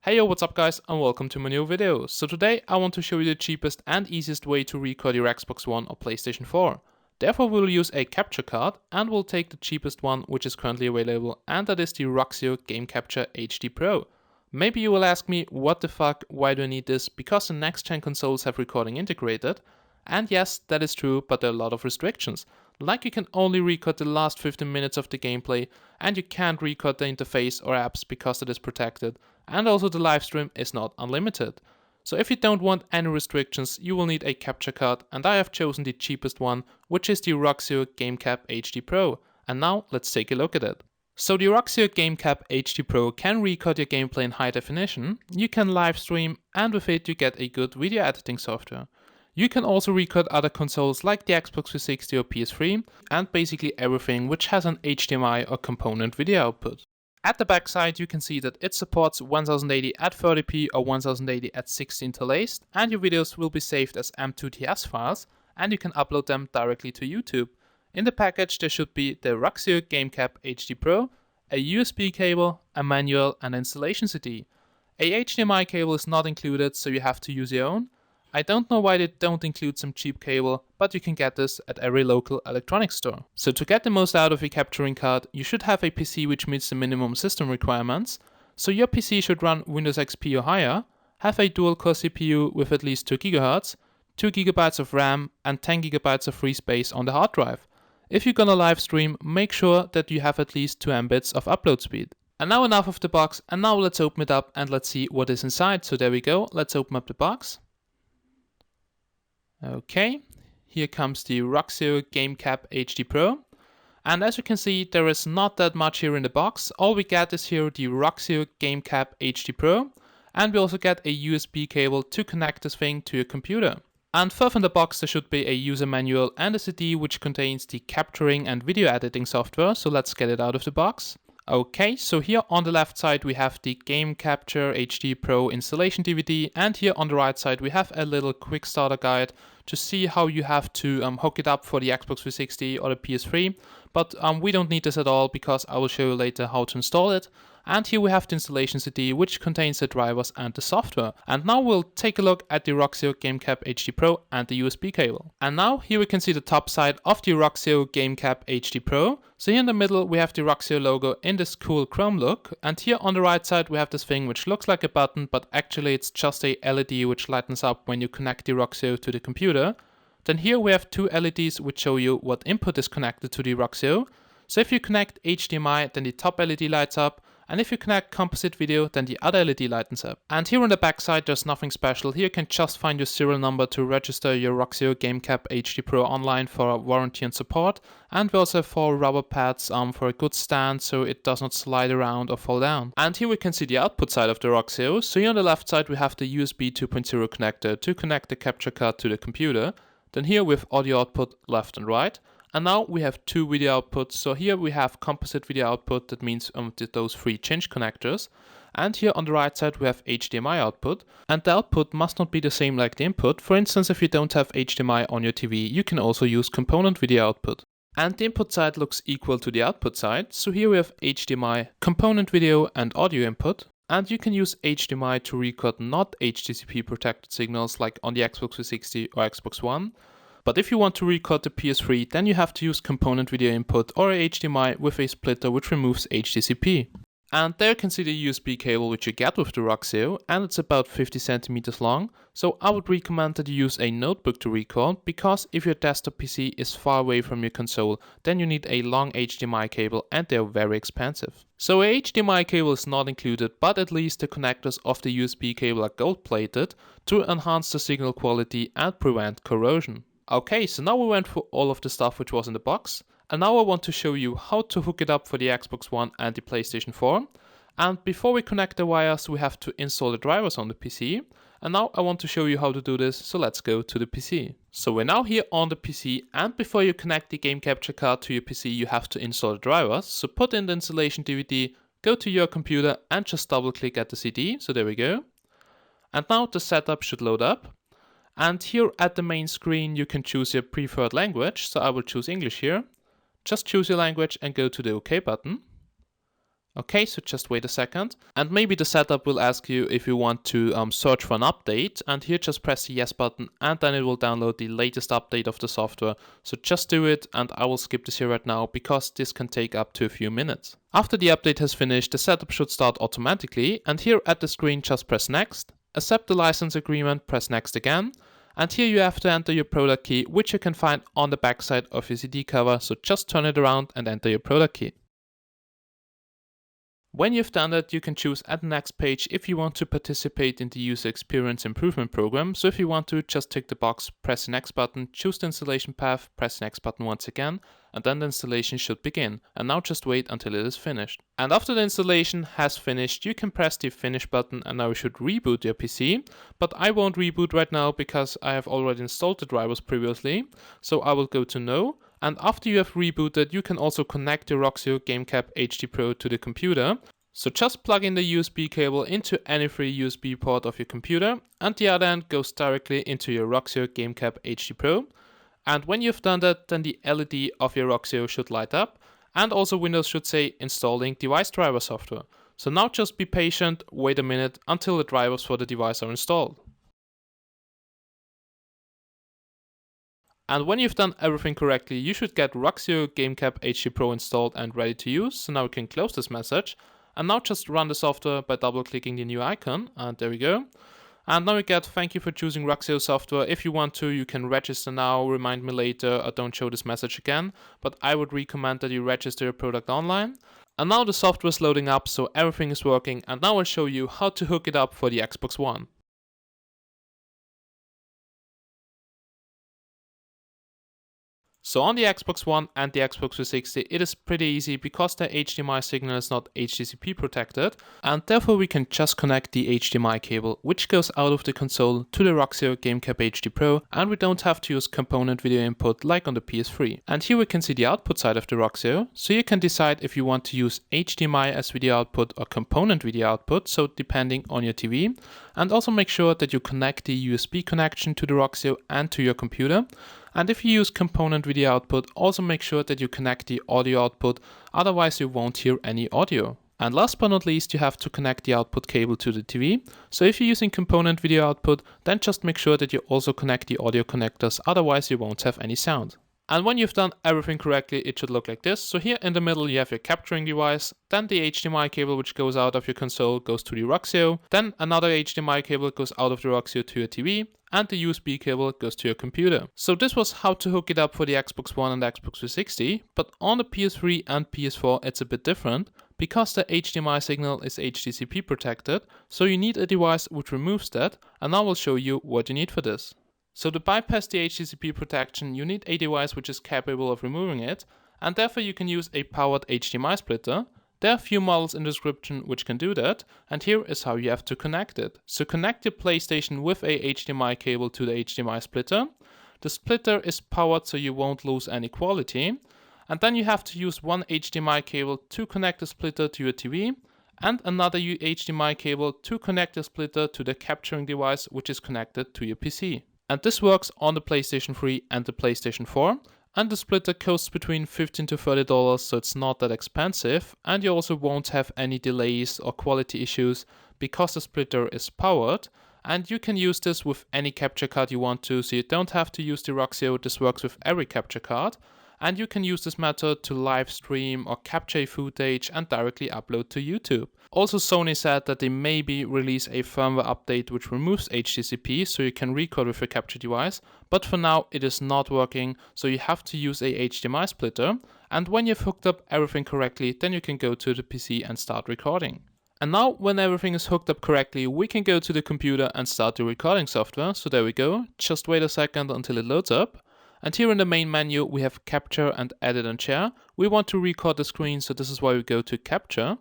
Hey yo, what's up guys and welcome to my new video. So today I want to show you the cheapest and easiest way to record your Xbox One or PlayStation 4. Therefore we'll use a capture card and we'll take the cheapest one which is currently available, and that is the Roxio gamecapture HD Pro. Maybe you will ask me, what the fuck, why do I need this? Because the next gen consoles have recording integrated. And yes, that is true, but there are a lot of restrictions. Like you can only record the last 15 minutes of the gameplay, and you can't record the interface or apps because it is protected, and also the live stream is not unlimited. So if you don't want any restrictions, you will need a capture card, and I have chosen the cheapest one, which is the Roxio GameCap HD Pro. And now let's take a look at it. So the Roxio GameCap HD Pro can record your gameplay in high definition, you can live stream, and with it you get a good video editing software. You can also record other consoles like the Xbox 360 or PS3, and basically everything which has an HDMI or component video output. At the backside you can see that it supports 1080 at 30p or 1080 at 60 interlaced, and your videos will be saved as M2TS files, and you can upload them directly to YouTube. In the package there should be the Roxio GameCap HD Pro, a USB cable, a manual, and installation CD. A HDMI cable is not included, so you have to use your own. I don't know why they don't include some cheap cable, but you can get this at every local electronics store. So to get the most out of your capturing card, you should have a PC which meets the minimum system requirements. So your PC should run Windows XP or higher, have a dual-core CPU with at least 2 GHz, 2 GB of RAM, and 10 GB of free space on the hard drive. If you're gonna live stream, make sure that you have at least 2 Mbits of upload speed. And now enough of the box, and now let's open it up and let's see what is inside. So there we go, let's open up the box. Okay, here comes the Roxio GameCap HD Pro. And as you can see, there is not that much here in the box. All we get is here the Roxio GameCap HD Pro. And we also get a USB cable to connect this thing to your computer. And further in the box there should be a user manual and a CD which contains the capturing and video editing software. So let's get it out of the box. Okay, so here on the left side we have the gamecapture HD Pro installation DVD, and here on the right side we have a little quick starter guide to see how you have to hook it up for the Xbox 360 or the PS3, but we don't need this at all because I will show you later how to install it. And here we have the installation CD which contains the drivers and the software. And now we'll take a look at the Roxio GameCap HD Pro and the USB cable. And now here we can see the top side of the Roxio GameCap HD Pro. So here in the middle we have the Roxio logo in this cool chrome look, and here on the right side we have this thing which looks like a button, but actually it's just a LED which lightens up when you connect the Roxio to the computer. Then here we have 2 LEDs which show you what input is connected to the Roxio. So if you connect HDMI, then the top LED lights up, and if you connect composite video, then the other LED lightens up. And here on the back side there's nothing special. Here you can just find your serial number to register your Roxio GameCap HD Pro online for warranty and support. And we also have 4 rubber pads for a good stand so it does not slide around or fall down. And here we can see the output side of the Roxio. So here on the left side we have the USB 2.0 connector to connect the capture card to the computer. Then here we have audio output left and right. And now we have 2 video outputs. So here we have composite video output, that means those 3 change connectors. And here on the right side we have HDMI output. And the output must not be the same like the input. For instance, if you don't have HDMI on your TV, you can also use component video output. And the input side looks equal to the output side. So here we have HDMI, component video, and audio input. And you can use HDMI to record not HDCP protected signals like on the Xbox 360 or Xbox One. But if you want to record the PS3, then you have to use component video input or a HDMI with a splitter which removes HDCP. And there you can see the USB cable which you get with the Roxio, and it's about 50 centimeters long. So I would recommend that you use a notebook to record, because if your desktop PC is far away from your console, then you need a long HDMI cable and they're very expensive. So a HDMI cable is not included, but at least the connectors of the USB cable are gold plated to enhance the signal quality and prevent corrosion. Okay, so now we went through all of the stuff which was in the box, and now I want to show you how to hook it up for the Xbox One and the PlayStation 4. And before we connect the wires, we have to install the drivers on the PC. And now I want to show you how to do this, so let's go to the PC. So we're now here on the PC, and before you connect the game capture card to your PC, you have to install the drivers. So put in the installation DVD, go to your computer and just double click at the CD, so there we go. And now the setup should load up. And here at the main screen you can choose your preferred language, so I will choose English here. Just choose your language and go to the OK button. Okay, so just wait a second. And maybe the setup will ask you if you want to search for an update. And here just press the yes button and then it will download the latest update of the software. So just do it, and I will skip this here right now because this can take up to a few minutes. After the update has finished, the setup should start automatically. And here at the screen, just press next. Accept the license agreement, press next again. And here you have to enter your product key, which you can find on the backside of your CD cover. So just turn it around and enter your product key. When you've done that, you can choose at the next page if you want to participate in the user experience improvement program. So if you want to, just tick the box, press the next button, choose the installation path, press the next button once again, and then the installation should begin. And now just wait until it is finished. And after the installation has finished, you can press the finish button and now you should reboot your PC. But I won't reboot right now because I have already installed the drivers previously. So I will go to no. And after you have rebooted, you can also connect the Roxio GameCap HD Pro to the computer. So just plug in the USB cable into any free USB port of your computer, and the other end goes directly into your Roxio GameCap HD Pro. And when you've done that, then the LED of your Roxio should light up, and also Windows should say installing device driver software. So now just be patient, wait a minute until the drivers for the device are installed. And when you've done everything correctly, you should get Roxio GameCap HD Pro installed and ready to use. So now we can close this message. And now just run the software by double clicking the new icon. And there we go. And now we get thank you for choosing Roxio software. If you want to, you can register now, remind me later, or don't show this message again. But I would recommend that you register your product online. And now the software is loading up, so everything is working. And now I'll show you how to hook it up for the Xbox One. So on the Xbox One and the Xbox 360, it is pretty easy because the HDMI signal is not HDCP protected, and therefore we can just connect the HDMI cable, which goes out of the console to the Roxio GameCap HD Pro, and we don't have to use component video input like on the PS3. And here we can see the output side of the Roxio, so you can decide if you want to use HDMI as video output or component video output, so depending on your TV. And also make sure that you connect the USB connection to the Roxio and to your computer. And if you use component video output, also make sure that you connect the audio output, otherwise you won't hear any audio. And last but not least, you have to connect the output cable to the TV. So if you're using component video output, then just make sure that you also connect the audio connectors, otherwise you won't have any sound. And when you've done everything correctly, it should look like this. So here in the middle you have your capturing device, then the HDMI cable which goes out of your console goes to the Roxio, then another HDMI cable goes out of the Roxio to your TV, and the USB cable goes to your computer. So this was how to hook it up for the Xbox One and Xbox 360, but on the PS3 and PS4 it's a bit different, because the HDMI signal is HDCP protected, so you need a device which removes that, and I will show you what you need for this. So to bypass the HDCP protection, you need a device which is capable of removing it, and therefore you can use a powered HDMI splitter. There are a few models in the description which can do that, and here is how you have to connect it. So connect your PlayStation with a HDMI cable to the HDMI splitter. The splitter is powered so you won't lose any quality, and then you have to use one HDMI cable to connect the splitter to your TV, and another HDMI cable to connect the splitter to the capturing device which is connected to your PC. And this works on the PlayStation 3 and the PlayStation 4. And the splitter costs between $15 to $30, so it's not that expensive. And you also won't have any delays or quality issues because the splitter is powered. And you can use this with any capture card you want to, so you don't have to use the Roxio. This works with every capture card. And you can use this method to live stream or capture footage and directly upload to YouTube. Also, Sony said that they maybe release a firmware update which removes HDCP so you can record with your capture device, but for now it is not working, so you have to use a HDMI splitter. And when you've hooked up everything correctly, then you can go to the PC and start recording. And now when everything is hooked up correctly, we can go to the computer and start the recording software. So there we go, just wait a second until it loads up. And here in the main menu we have capture and edit and share. We want to record the screen, so this is why we go to capture.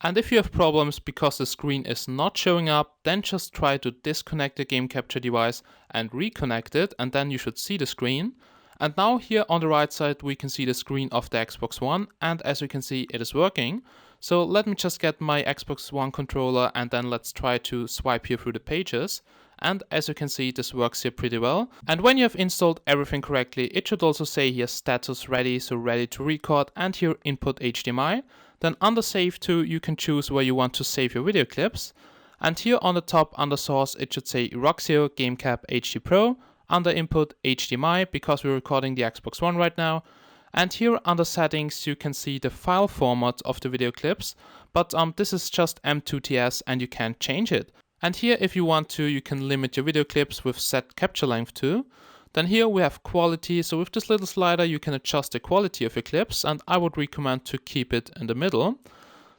And if you have problems because the screen is not showing up, then just try to disconnect the game capture device and reconnect it, and then you should see the screen. And now here on the right side we can see the screen of the Xbox One, and as you can see it is working. So let me just get my Xbox One controller and then let's try to swipe here through the pages. And as you can see, this works here pretty well. And when you have installed everything correctly, it should also say here status ready, so ready to record, and here input HDMI. Then under Save To, you can choose where you want to save your video clips. And here on the top under Source, it should say Roxio GameCap HD Pro. Under Input, HDMI, because we're recording the Xbox One right now. And here under Settings, you can see the file format of the video clips. But this is just M2TS and you can't change it. And here, if you want to, you can limit your video clips with Set Capture Length to. Then here we have quality, so with this little slider you can adjust the quality of your clips, and I would recommend to keep it in the middle.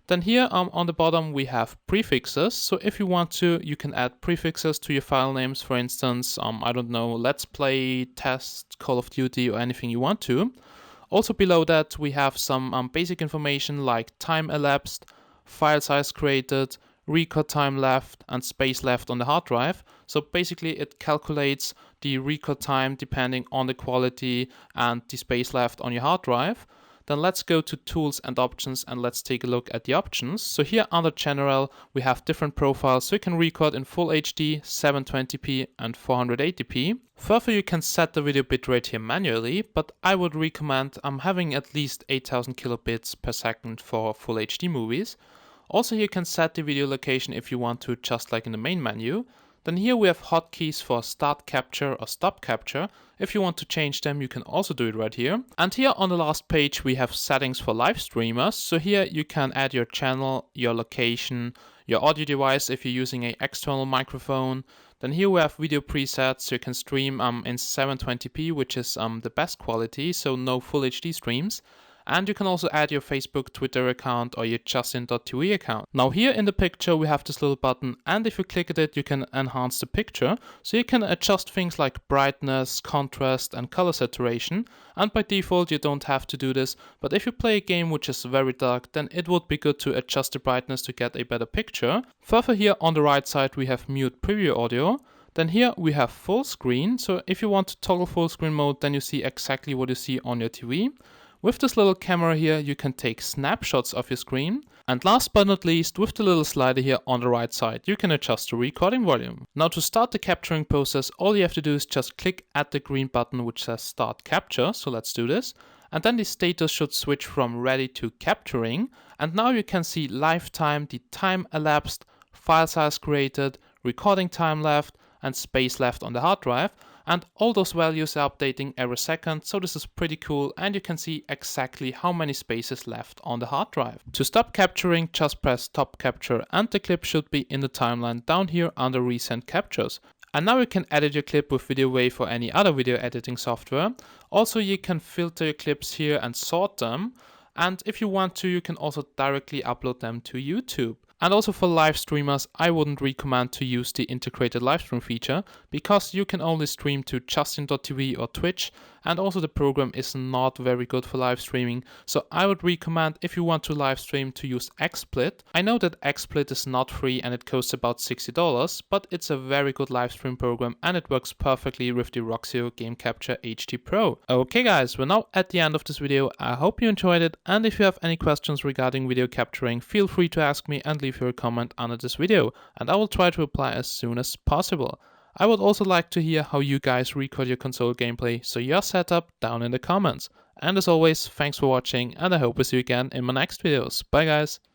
Then here on the bottom we have prefixes, so if you want to, you can add prefixes to your file names, for instance, I don't know, Let's Play, Test, Call of Duty, or anything you want to. Also below that we have some basic information like time elapsed, file size created, record time left, and space left on the hard drive. So basically it calculates the record time depending on the quality and the space left on your hard drive. Then let's go to Tools and Options and let's take a look at the options. So here under General we have different profiles, so you can record in Full HD, 720p and 480p. Further, you can set the video bitrate here manually, but I would recommend having at least 8000 kilobits per second for Full HD movies. Also here you can set the video location if you want to, just like in the main menu. Then here we have hotkeys for Start Capture or Stop Capture. If you want to change them, you can also do it right here. And here on the last page we have settings for live streamers. So here you can add your channel, your location, your audio device if you're using an external microphone. Then here we have video presets, so you can stream in 720p, which is the best quality, so no Full HD streams. And you can also add your Facebook, Twitter account or your Justin.tv account. Now here in the picture we have this little button, and if you click at it you can enhance the picture. So you can adjust things like brightness, contrast and color saturation. And by default you don't have to do this, but if you play a game which is very dark, then it would be good to adjust the brightness to get a better picture. Further, here on the right side we have mute preview audio. Then here we have full screen, so if you want to toggle full screen mode, then you see exactly what you see on your TV. With this little camera here, you can take snapshots of your screen. And last but not least, with the little slider here on the right side, you can adjust the recording volume. Now to start the capturing process, all you have to do is just click at the green button which says Start Capture. So let's do this. And then the status should switch from ready to capturing. And now you can see lifetime, the time elapsed, file size created, recording time left, and space left on the hard drive. And all those values are updating every second, so this is pretty cool, and you can see exactly how many spaces left on the hard drive. To stop capturing, just press Stop Capture and the clip should be in the timeline down here under Recent Captures. And now you can edit your clip with Video Wave or any other video editing software. Also you can filter your clips here and sort them, and if you want to, you can also directly upload them to YouTube. And also for live streamers, I wouldn't recommend to use the integrated live stream feature, because you can only stream to Justin.tv or Twitch, and also the program is not very good for live streaming. So I would recommend, if you want to live stream, to use XSplit. I know that XSplit is not free and it costs about $60, but it's a very good live stream program and it works perfectly with the Roxio gamecapture HD Pro. Okay guys, we're now at the end of this video. I hope you enjoyed it, and if you have any questions regarding video capturing, feel free to ask me and leave your comment under this video, and I will try to reply as soon as possible. I would also like to hear how you guys record your console gameplay, so your setup down in the comments. And as always, thanks for watching, and I hope to see you again in my next videos. Bye guys!